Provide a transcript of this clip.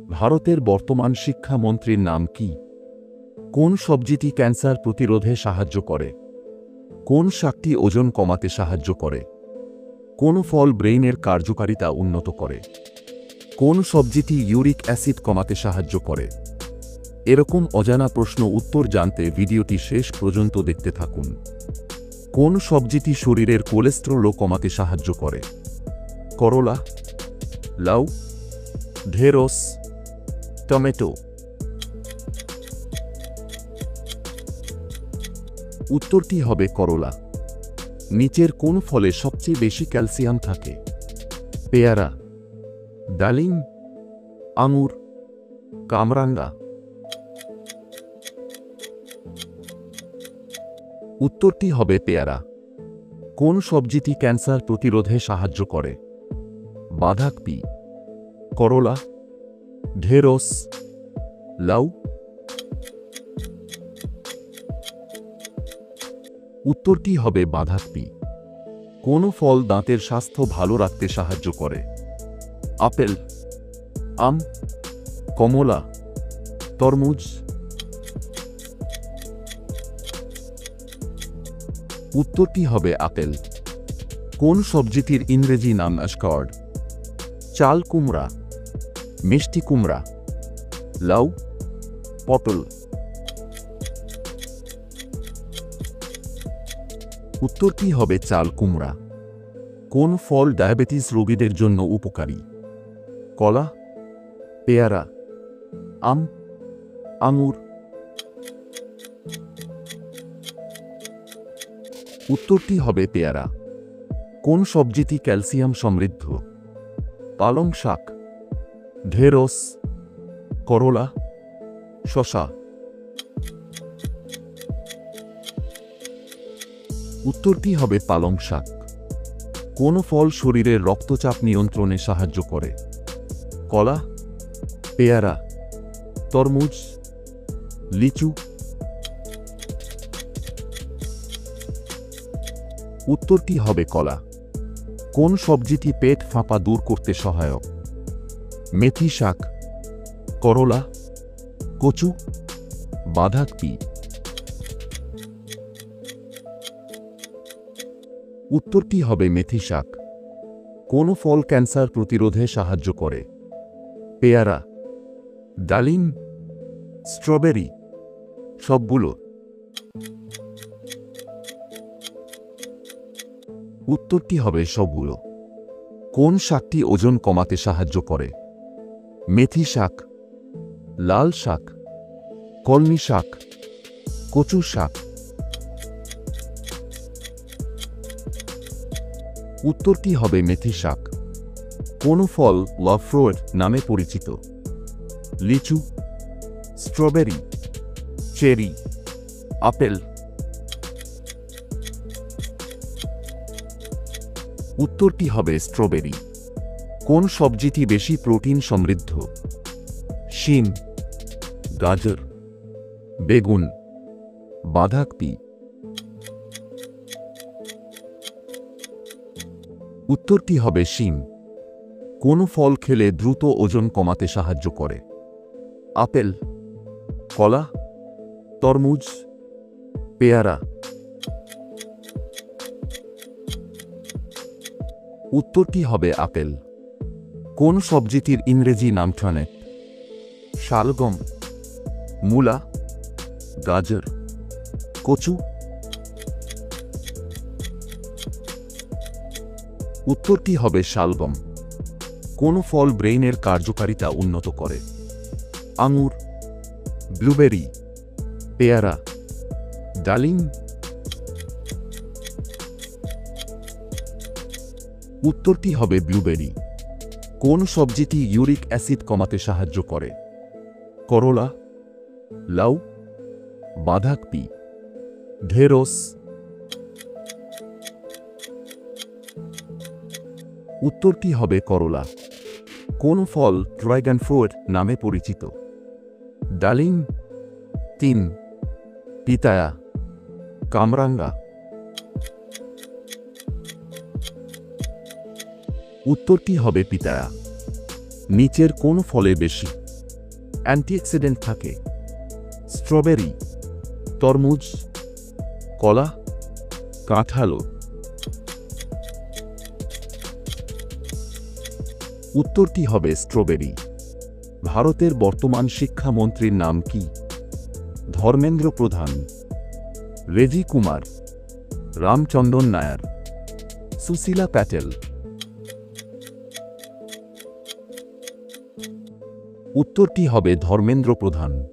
ভারতের বর্তমান শিক্ষামন্ত্রীর নাম কি? কোন সবজিটি ক্যান্সার প্রতিরোধে সাহায্য করে? কোন শাকটি ওজন কমাতে সাহায্য করে? কোন ফল ব্রেইনের কার্যকারিতা উন্নত করে? কোন সবজিটি ইউরিক অ্যাসিড কমাতে সাহায্য করে? এরকম অজানা প্রশ্ন উত্তর জানতে ভিডিওটি শেষ পর্যন্ত দেখতে থাকুন। কোন সবজিটি শরীরের কোলেস্টেরল কমাতে সাহায্য করে? করলা, লাউ, ঢেঁড়স, টমেটো। উত্তরটি হবে করলা। নিচের কোন ফলে সবচেয়ে বেশি ক্যালসিয়াম থাকে? পেয়ারা, ডালিম, আঙুর, কামরাঙ্গা। উত্তরটি হবে পেয়ারা। কোন সবজিটি ক্যান্সার প্রতিরোধে সাহায্য করে? বাঁধাকপি, করলা, ঢেঁড়স, লাউ। উত্তরটি হবে বাঁধাকপি। কোন ফল দাঁতের স্বাস্থ্য ভালো রাখতে সাহায্য করে? আপেল, আম, কমলা, তরমুজ। উত্তরটি হবে আপেল। কোন সবজিটির ইংরেজি নাম অ্যাসকর্ড? চাল কুমড়া, মিষ্টি কুমড়া, লাউ, পটল। উত্তরটি হবে চাল কুমড়া। কোন ফল ডায়াবেটিস রোগীদের জন্য উপকারী? কলা, পেয়ারা, আম, আঙুর। উত্তরটি হবে পেয়ারা। কোন সবজিটি ক্যালসিয়াম সমৃদ্ধ? পালং শাক, ঢেঁড়স, করলা, শসা। উত্তরটি হবে পালং শাক। কোন ফল শরীরের রক্তচাপ নিয়ন্ত্রণে সাহায্য করে? কলা, পেয়ারা, তরমুজ, লিচু। উত্তরটি হবে কলা। কোন সবজিটি পেট ফাঁপা দূর করতে সহায়ক? মেথি শাক, করলা, কচু, বাঁধাকপি। উত্তরটি হবে মেথি শাক। কোন ফল ক্যান্সার প্রতিরোধে সাহায্য করে? পেয়ারা, ডালিম, স্ট্রবেরি। সবগুলো। উত্তরটি হবে সবগুলো। কোন শাকটি ওজন কমাতে সাহায্য করে? মেথি শাক, লাল শাক, কলমি শাক, কচু শাক। উত্তরটি হবে মেথি শাক। কোন ফল লাভ ফ্রুট নামে পরিচিত? লিচু, স্ট্রবেরি, চেরি, আপেল। উত্তরটি হবে স্ট্রবেরি। কোন সবজিটি বেশি প্রোটিন সমৃদ্ধ? শিম, গাজর, বেগুন, বাঁধাকপি। উত্তরটি হবে শিম। কোন ফল খেলে দ্রুত ওজন কমাতে সাহায্য করে? আপেল, কলা, তরমুজ, পেয়ারা। উত্তরটি হবে আপেল। কোন সবজিটির ইংরেজি নাম টর্নিপ? শালগম, মূলা, গাজর, কচু। উত্তরটি হবে শালগম। কোন ফল ব্রেইনের কার্যকারিতা উন্নত করে? আঙুর, ব্লুবেরি, পেয়ারা, ডালিম। উত্তরটি হবে ব্লুবেরি। কোন সবজিটি ইউরিক অ্যাসিড কমাতে সাহায্য করে? করলা, লাউ, বাঁধাকপি, ঢেঁড়স। উত্তরটি হবে করলা। কোন ফল ড্রাগন ফ্রুট নামে পরিচিত? ডালিম, তিন, পিতায়া, কামরাঙ্গা। উত্তরটি হবে পিতায়া। নিচের কোন ফলে বেশি অ্যান্টিঅক্সিডেন্ট থাকে? স্ট্রবেরি, তরমুজ, কলা, কাঁঠাল। উত্তরটি হবে স্ট্রবেরি। ভারতের বর্তমান শিক্ষামন্ত্রীর নাম কি? ধর্মেন্দ্র প্রধান, রেজি কুমার, রামচন্দ্রন নায়ার, সুশীলা প্যাটেল। উত্তরটি হবে ধর্মেন্দ্র প্রধান।